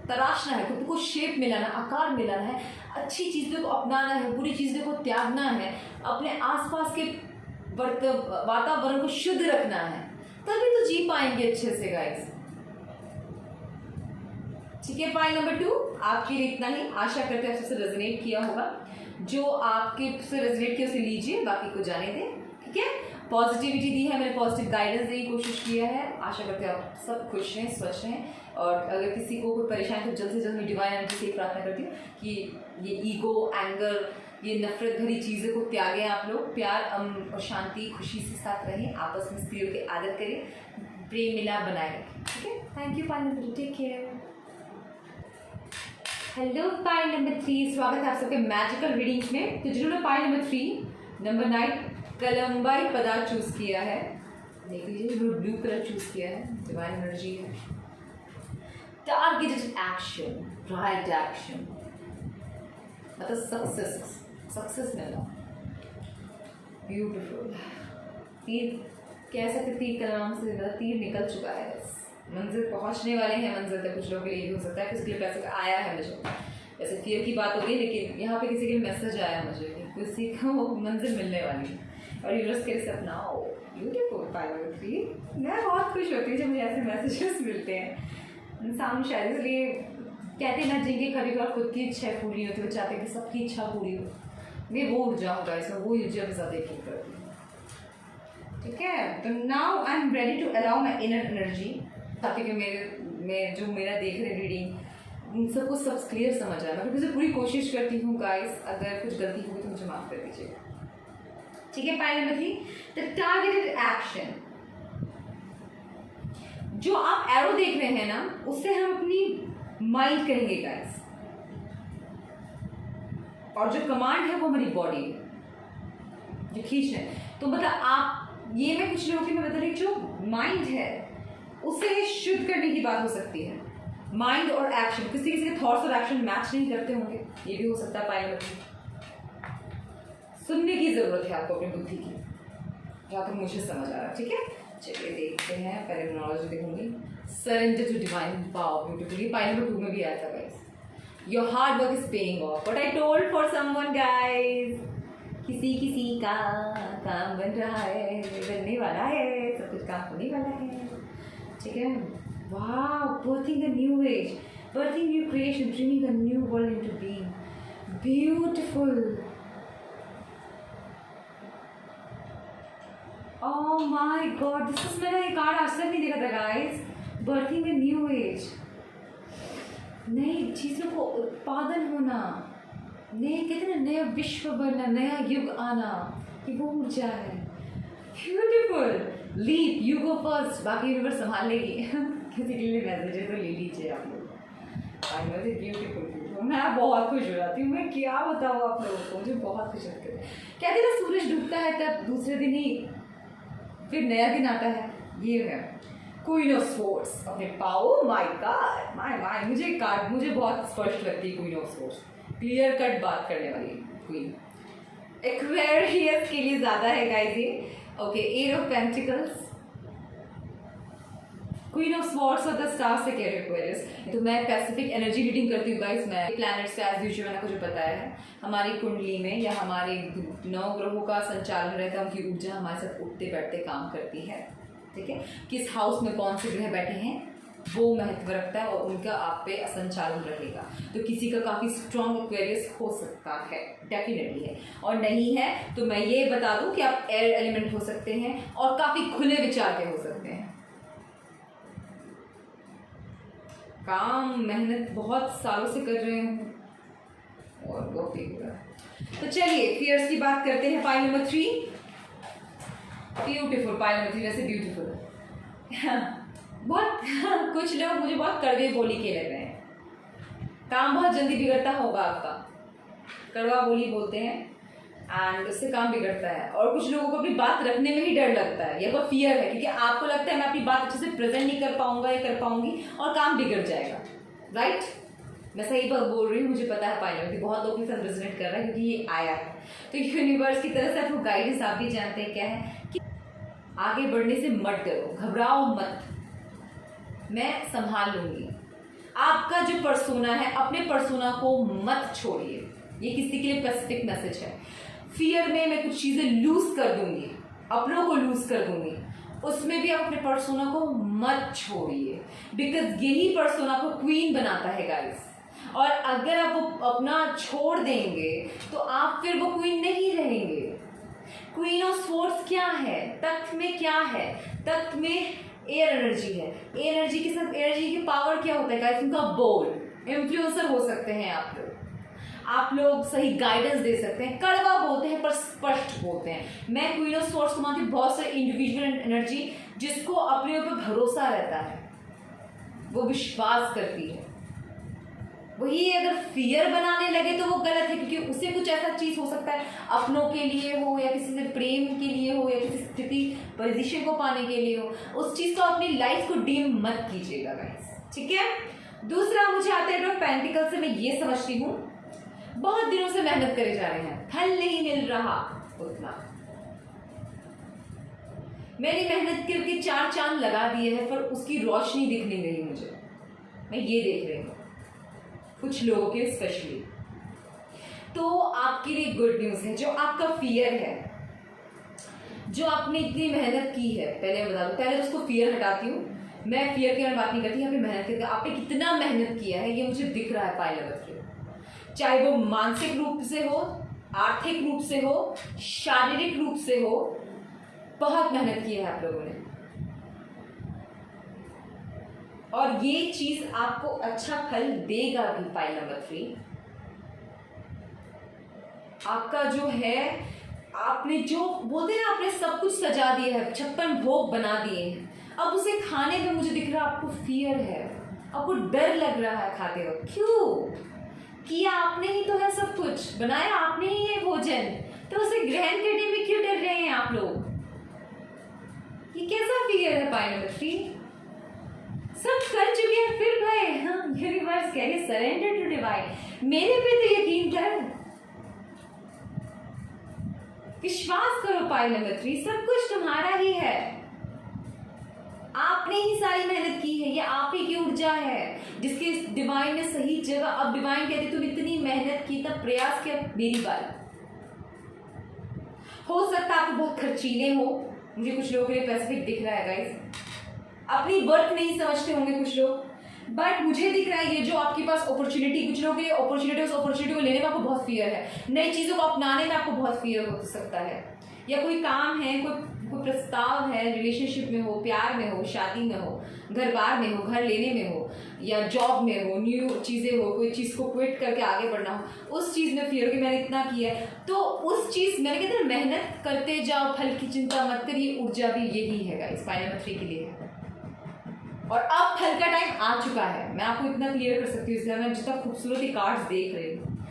तराशना है, खुद को शेप मिलाना, आकार मिलाना है, अच्छी चीज़ों को अपनाना है, बुरी चीज़ों को त्यागना है, अपने आसपास के वातावरण को शुद्ध रखना है, तभी तो जी पाएंगे अच्छे से गाइस। ठीक है, पाइल नंबर 2 आपके लिए इतना ही, आशा करते हैं आपसे रेजोनेट किया होगा, जो आपके से रेजोनेट किया उसे लीजिए, बाकी को जाने दें। ठीक है, पॉजिटिविटी दी है मैंने, पॉजिटिव गाइडेंस देने की कोशिश किया है, आशा करते हैं आप सब खुश रहें, स्वच्छ रहें, और अगर किसी को कोई परेशानी तो जल्द से जल्द मैं डिवाइन एनर्जी से प्रार्थना करती हूँ कि ये ईगो, एंगर, ये नफरत भरी चीज़ों को त्यागें, आप लोग प्यार और शांति खुशी से साथ रहें, आपस में स्त्रियों की आदत करें, प्रेम मिलाप बनाए रखें। ठीक है, thank you pile number 2, take care. Hello pile number 3, स्वागत है आप सबके मैजिकल रीडिंग्स में। तो जिन्होंने पाइल नंबर 3 नंबर 9 कलम्बाई पदार्थ चूज किया है, देख लीजिए, जिन्होंने ब्लू कलर चूज किया है, डिवाइन एनर्जी है, टारगेटेड एक्शन, राइट एक्शन, मतलब सक्सेस मिलना, ब्यूटीफुल, तीर कह सकते, तीर का नाम से तीर निकल चुका है, मंजिल पहुंचने वाले हैं, मंजिल तक कुछ लोगों के लिए भी हो सकता है, किसी के लिए पैसे आया है मुझे, वैसे फियर की बात हो गई, लेकिन यहाँ पे किसी के मैसेज आया मुझे कि किसी को मंजिल मिलने वाली है, और यूनिवर्स के लिए अपनाओ, ब्यूटीफुल। पाइल नंबर 3 मैं बहुत खुश होती हूँ जब मुझे ऐसे मैसेजेस मिलते हैं, इंसान शायद इसलिए कहते हैं ना, जिनके कभी कभार खुद की इच्छा पूरी होती है, वो चाहते हैं कि सबकी इच्छा पूरी हो, मैं वो ऊर्जा होगा इसमें, वो ऊर्जा में ज़्यादा यकीन करती हूँ। ठीक है, तो now I am ready to allow my inner energy, ताकि कि मेरा देख रहे रीडिंग उन सबको सब क्लियर समझ आए, मैं मुझे पूरी कोशिश करती हूँ गाइस, अगर कुछ गलती होगी तो मुझे माफ़ कर दीजिएगा। ठीक है, pile number 3 the targeted action, जो आप एरो देख रहे हैं ना, उससे हम अपनी माइंड कहेंगे गाइस, और जो कमांड है वो हमारी बॉडी है, जो खींच है, तो मतलब आप ये मैं कुछ लोगों की मैं बता रही, जो माइंड है उसे शुद्ध करने की बात हो सकती है, माइंड और एक्शन, किसी किसी के थॉट्स और एक्शन मैच नहीं करते होंगे, ये भी हो सकता है। पाइल नंबर 3 सुनने की जरूरत है आपको अपनी बुद्धि की, जहाँ तक मुझे समझ आ रहा है। ठीक है, चलिए देखते हैं, पहले नॉलेज देखूंगी, surrender to divine power, beautifully pile number 2 में भी आया था guys, your hard work is paying off, what I told for someone guys, किसी का काम बन रहा है, बनने वाला है, सब कुछ काम होने वाला है। ठीक है, वाह, berthing the new age, birthing new creation, dreaming a new world into being. Beautiful. Oh my God, this is मैंने ये कार्ड आज तक नहीं देखा था guys. Birthing a new age. नई चीज़ों को उत्पादन होना, नए कहते हैं ना नया विश्व बनना, नया युग आना, ये वो ऊर्जा है. Beautiful. Leap, you go first. बाकी यूनिवर्स संभाल लेगी. किसी के लिए मैसेज है तो ले लीजिए आप लोग. I know it's beautiful. मैं बहुत खुश हो जाती हूँ. मैं क्या बताऊँ आप लोगों को, मुझे बहुत खुश होती है. कहते हैं ना सूरज डूबता है तब दूसरे दिन ही फिर नया दिन आता है. ये है क्वीन ऑफ स्वॉर्ड्स. अपने पाओ माय गॉड, माय मुझे बहुत स्पष्ट लगती है queen of swords. Clear cut बात करने वाली क्वीन. एक्वेरियस के लिए ज़्यादा है गाइस ये. Okay, eight of pentacles, queen of swords और द स्टार से एक्वेरियस. तो मैं पैसिफिक एनर्जी रीडिंग करती हूँ गाइस. मैं प्लैनेट्स का एज यूजुअल मैंने कुछ बताया है. हमारी कुंडली में या हमारे 9 ग्रहों का संचालन रहता है, उनकी ऊर्जा हमारे साथ उठते बैठते काम करती है. ठीक है, किस हाउस में कौन से ग्रह बैठे हैं वो महत्व रखता है और उनका आप पे संचालन रहेगा. तो किसी का काफ़ी स्ट्रॉन्ग एक्वेरियस हो सकता है, डेफिनेटली है. और नहीं है तो मैं ये बता दूं कि आप एयर एलिमेंट हो सकते हैं और काफ़ी खुले विचार के हो सकते हैं. काम मेहनत बहुत सालों से कर रहे हैं और बहुत ही बुरा. तो चलिए फियर्स की बात करते हैं. Pile number 3. Beautiful. Pile number 3 वैसे ब्यूटीफुल. बहुत कुछ लोग मुझे बहुत कड़वे बोली के लग रहे हैं. काम बहुत जल्दी बिगड़ता होगा आपका. कड़वा बोली बोलते हैं एंड उससे काम बिगड़ता है. और कुछ लोगों को अपनी बात रखने में ही डर लगता है, या कोई फियर है, क्योंकि आपको लगता है मैं अपनी बात अच्छे से प्रेजेंट नहीं कर पाऊंगा या कर पाऊंगी और काम बिगड़ जाएगा. राइट, मैं सही बात बोल रही हूँ. मुझे पता है पाइल में बहुत लोगों के साथ रेजोनेट कर रहा है क्योंकि ये आया है. तो यूनिवर्स की तरफ से आपको गाइडेंस आप भी जानते हैं क्या है कि आगे बढ़ने से मत डरो, घबराओ मत, मैं संभाल लूंगी. आपका जो पर्सोना है अपने पर्सोना को मत छोड़िए. ये किसी के लिए स्पेसिफिक मैसेज है. फियर में मैं कुछ चीजें लूज कर दूंगी, अपनों को लूज कर दूंगी, उसमें भी आप अपने पर्सोना को मत छोड़िए. बिकॉज यही पर्सोना को क्वीन बनाता है गाइस. और अगर आप वो अपना छोड़ देंगे तो आप फिर वो क्वीन नहीं रहेंगे. क्वीन ऑफ स्वॉर्ड्स क्या है, तख्त में क्या है, तख्त में एयर एनर्जी है. एयर एनर्जी के साथ एनर्जी की पावर क्या होता है गाइस, उनका बोल्ड इन्फ्लुएंसर हो सकते हैं आप लोग. आप लोग सही गाइडेंस दे सकते हैं. कड़वा बोलते हैं पर स्पष्ट बोलते हैं. मैं क्वीन ऑफ स्वॉर्ड्स को मानती हूँ बहुत सारे इंडिविजुअल एनर्जी जिसको अपने ऊपर भरोसा रहता है, वो विश्वास करती है. वही अगर फियर बनाने लगे तो वो गलत है, क्योंकि उसे कुछ ऐसा चीज हो सकता है अपनों के लिए हो या किसी से प्रेम के लिए हो या किसी स्थिति पोजीशन को पाने के लिए हो. उस चीज को अपनी लाइफ को डीम मत कीजिएगा गाइस. ठीक है. दूसरा मुझे आता है पेंटिकल से. मैं ये समझती हूँ बहुत दिनों से मेहनत करे जा रहे हैं, फल नहीं मिल रहा उतना. मैंने मेहनत करके 4 चांद लगा दिए हैं पर उसकी रोशनी दिख नहीं रही मुझे. मैं ये देख रही हूँ कुछ लोगों के स्पेशली. तो आपके लिए गुड न्यूज़ है. जो आपका फियर है, जो आपने इतनी मेहनत की है, पहले बता दो, पहले उसको फियर हटाती हूँ मैं. फियर की बात नहीं करती, यहाँ पे मेहनत करके आपने कितना मेहनत किया है ये मुझे दिख रहा है पाइल नंबर 3. चाहे वो मानसिक रूप से हो, आर्थिक रूप से हो, शारीरिक रूप से हो, बहुत मेहनत की है आप लोगों ने. और ये चीज आपको अच्छा फल देगा भी. पाइल नंबर 3 आपका जो है, आपने जो बोलते हैं ना, आपने सब कुछ सजा दिया है, 56 भोग बना दिए हैं. अब उसे खाने में मुझे दिख रहा है आपको फियर है, आपको डर लग रहा है खाते वक्त. क्यों किया आपने ही तो है, सब कुछ बनाया आपने ही है भोजन, तो उसे ग्रहण करने में क्यों डर रहे हैं आप लोग. ये कैसा फियर है पाइल नंबर 3. सब कर चुके हैं फिर भाई. हाँ, यूनिवर्स कह रही सरेंडर टू डिवाइन. मेरे पे तो यकीन कर, विश्वास करो पाइल नंबर 3, सब कुछ तुम्हारा ही है. आपने ही सारी मेहनत की है, ये आप ही की ऊर्जा है जिसके डिवाइन ने सही जगह. अब डिवाइन कहते तुम इतनी मेहनत की, तब प्रयास किया, मेरी बात. हो सकता है आप बहुत खर्चीले हो, मुझे कुछ लोगों के लिए स्पेसिफिक दिख रहा है गाइस. अपनी वर्थ नहीं समझते होंगे कुछ लोग. बट मुझे दिख रहा है ये जो आपके पास अपॉर्चुनिटी, कुछ लोगों के लिए अपॉर्चुनिटी, उस अपॉर्चुनिटी को लेने में आपको बहुत फियर है, नई चीज़ों को अपनाने में आपको बहुत फियर हो सकता है, या कोई काम है, कोई प्रस्ताव है, रिलेशनशिप में हो, प्यार में हो, शादी में हो, घर बार में हो, घर लेने में हो, या जॉब में हो, न्यू चीज़ें हो, कोई चीज़ को क्विट करके आगे बढ़ना हो, उस चीज़ में फियर हो कि मैंने इतना किया है, तो उस चीज़ मैंने कहते हैं मेहनत करते जाओ, फल की चिंता मत करिए। ऊर्जा भी यही है गाइस, पाइल नंबर 3 के लिए। और अब फल का टाइम आ चुका है, मैं आपको इतना क्लियर कर सकती हूँ, मैं जितना खूबसूरत कार्ड्स देख रही हूँ,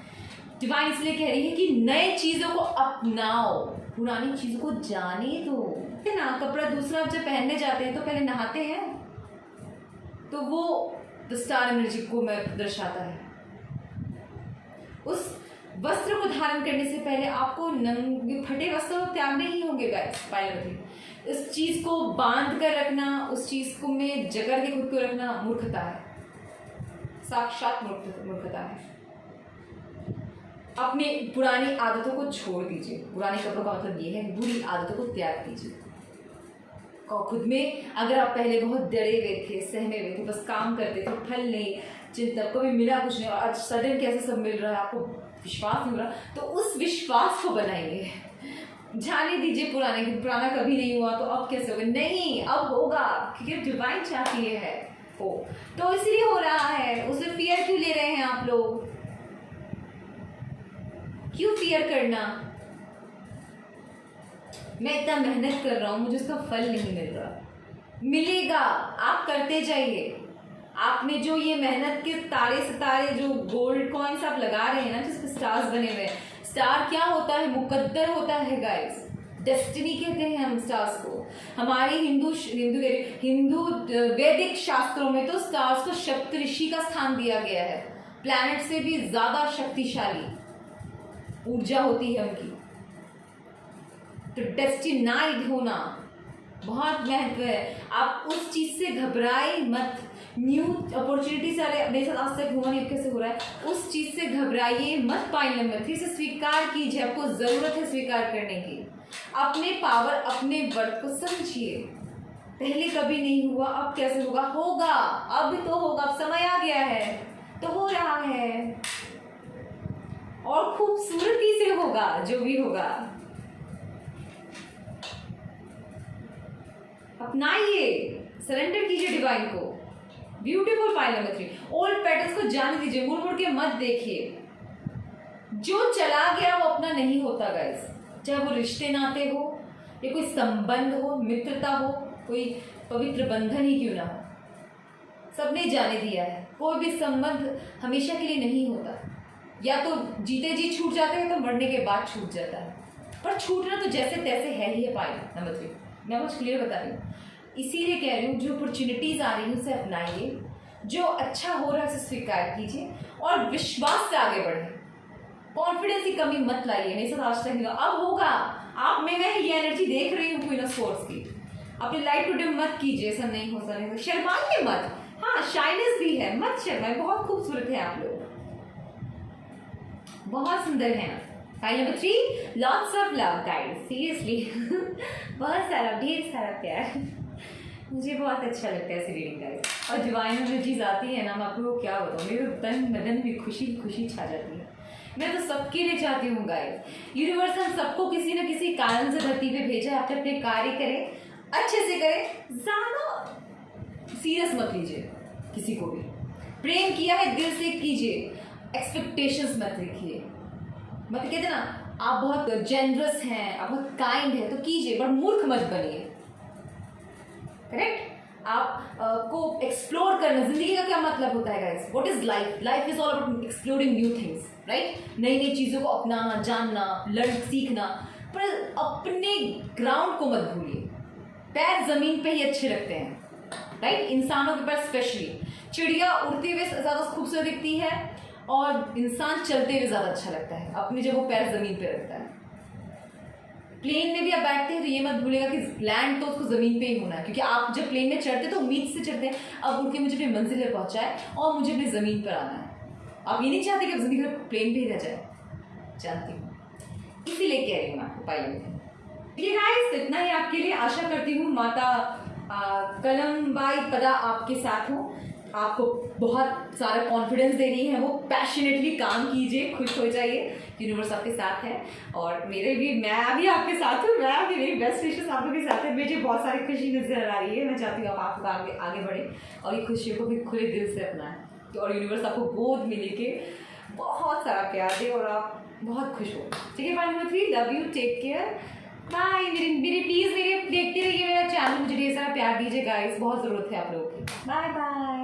डिवाइन इसलिए कह रही है कि नए चीज़ों को अपनाओ, पुरानी चीज़ों को जाने दो। है ना, कपड़ा दूसरा जब पहनने जाते हैं तो पहले नहाते हैं, तो वो द स्टार एनर्जी को मैं दर्शाता है। उस वस्त्र को धारण करने से पहले आपको नंगे फटे वस्त्र त्यागने ही होंगे गाइस। पाइल इस चीज़ को बांध कर रखना, उस चीज़ को में जकड़ के खुद को रखना मूर्खता है, साक्षात मूर्खता है। अपनी पुरानी आदतों को छोड़ दीजिए। पुराने कपड़ों का मतलब ये है कि बुरी आदतों को त्याग दीजिए। और खुद में अगर आप पहले बहुत डरे हुए थे, सहमे हुए थे, बस काम करते थे, फल नहीं, चिंता, कभी मिला कुछ नहीं, और आज सडन कैसे सब मिल रहा है, आपको विश्वास नहीं हो रहा, तो उस विश्वास को बनाइए। जाने दीजिए पुराना कभी नहीं हुआ तो अब कैसे होगा, नहीं अब होगा, क्योंकि डिवाइन चाहती है हो, तो इसलिए हो रहा है। उसे फियर क्यों ले रहे हैं आप लोग? क्यों फियर करना? मैं इतना मेहनत कर रहा हूं, मुझे उसका फल नहीं मिल रहा, मिलेगा, आप करते जाइए। आपने जो ये मेहनत के तारे सितारे, जो गोल्ड कॉइन्स आप लगा रहे हैं ना, जिसपे स्टार्स बने हुए हैं, स्टार क्या होता है? मुकद्दर होता है गाइस, डेस्टिनी कहते हैं हम स्टार्स को। हमारे हिंदू वैदिक शास्त्रों में तो स्टार्स को सप्तऋषि का स्थान दिया गया है, प्लैनेट से भी ज्यादा शक्तिशाली ऊर्जा होती है उनकी। तो डेस्टिनाइड होना बहुत महत्व है। आप उस चीज से घबराए मत। न्यू अपॉर्चुनिटी से मेरे साथ आज तक हुआ नहीं, कैसे हो रहा है, उस चीज से घबराइए मत। पाइल नंबर 3 से स्वीकार कीजिए, आपको जरूरत है स्वीकार करने की। अपने पावर, अपने वर्थ को समझिए। पहले कभी नहीं हुआ, अब कैसे होगा? होगा, अब तो होगा, अब समय आ गया है, तो हो रहा है, और खूबसूरती से होगा जो भी होगा। अपनाइए, सरेंडर कीजिए डिवाइन को। Beautiful pile number 3। Old patterns को जाने दीजिए, मुड़ मुड़ के मत देखिए। जो चला गया वो अपना नहीं होता गाइस, चाहे वो रिश्ते नाते हो या कोई संबंध हो, मित्रता हो, कोई पवित्र बंधन ही क्यों ना हो, सबने जाने दिया है। कोई भी संबंध हमेशा के लिए नहीं होता, या तो जीते जी छूट जाते हैं, तो मरने के बाद छूट जाता है, पर छूटना तो जैसे तैसे है ही है। पाइल नंबर 3 मैं कुछ क्लियर बता रही हूँ, इसीलिए कह रही हूँ, जो अपॉर्चुनिटीज आ रही हैं उसे अपनाइए, जो अच्छा हो रहा है उसे स्वीकार कीजिए, और विश्वास से आगे बढ़े। कॉन्फिडेंस की कमी मत लाइए, नहीं सर आज तक नहीं, अब होगा। आप में मैं ये एनर्जी देख रही हूँ क्वीन ऑफ सोर्ड्स की। अपनी लाइट टू डिम मत कीजिए, ऐसा नहीं हो सकता, शर्माइए मत। हाँ, शाइनेस भी है, मत शर्माइए, बहुत खूबसूरत है आप लोग, बहुत सुंदर हैं। File number 3, lots of love guys, seriously बहुत सारा, ढेर सारा प्यार। मुझे बहुत अच्छा लगता है ऐसी रीडिंग गाइस, और डिवाइन एनर्जीज आती है ना, मैं आपको क्या बताऊँ, मेरे तन बदन भी खुशी खुशी छा जाती है। मैं तो सबके लिए चाहती हूँ गाइस, यूनिवर्स हम सबको किसी न किसी कारण से धरती पे भेजा है, अपने अपने कार्य करें, अच्छे से करें, ज़्यादा सीरियस मत लीजिए किसी को भी। प्रेम किया है दिल से कीजिए, एक्सपेक्टेशंस मत रखिए। मत कहते ना, आप बहुत जेनरस हैं, आप बहुत काइंड हैं, तो कीजिए, बट मूर्ख मत बनिए। करेक्ट? आप को एक्सप्लोर करना, जिंदगी का क्या मतलब होता है guys? What is life? Life is all about exploring new things, right? नई नई चीज़ों को अपनाना, जानना, सीखना, पर अपने ग्राउंड को मत भूलिए। पैर जमीन पे ही अच्छे लगते हैं, राइट? इंसानों के पैर स्पेशली। चिड़िया उड़ते हुए ज़्यादा खूबसूरत दिखती है, और इंसान चलते हुए ज़्यादा अच्छा लगता है, अपनी जब वो पैर ज़मीन पे रखता है। प्लेन में भी आप बैठते हैं तो ये मत भूलेगा कि लैंड तो उसको ज़मीन पे ही होना है, क्योंकि आप जब प्लेन में चढ़ते तो उम्मीद से चढ़ते हैं, अब उड़ के मुझे अपनी मंजिल पे पहुँचाए और मुझे अपनी ज़मीन पर आना है। आप ये नहीं चाहते कि ज़मीन पर प्लेन पे ही रह जाए, जानती हूँ, इसीलिए कह रही हूँ आपको। पाइल ये गाइस इतना ही आपके लिए। आशा करती हूँ माता कलमबाई पदा आपके साथ हो। आपको बहुत सारा कॉन्फिडेंस दे रही है, वो पैशनेटली काम कीजिए, खुश हो जाइए, यूनिवर्स आपके साथ है। और मेरे भी, मैं भी आपके साथ हूँ, मैं भी, मेरी बेस्ट विशेस आप लोगों के साथ है। मुझे बहुत सारी खुशी नजर आ रही है, मैं चाहती हूँ आप आगे आगे बढ़े और ये खुशियों को भी खुले दिल से अपनाएं, और यूनिवर्स आपको गोद में लेके बहुत सारा प्यार दे और आप बहुत खुश हो। ठीक है, 1 2 3, love you, take care, bye. मेरे प्लीज़ मेरे देखते रहिए मेरा चैनल, मुझे ढेर सारा प्यार दीजिए गाइस, बहुत ज़रूरत है आप लोगों की। Bye bye.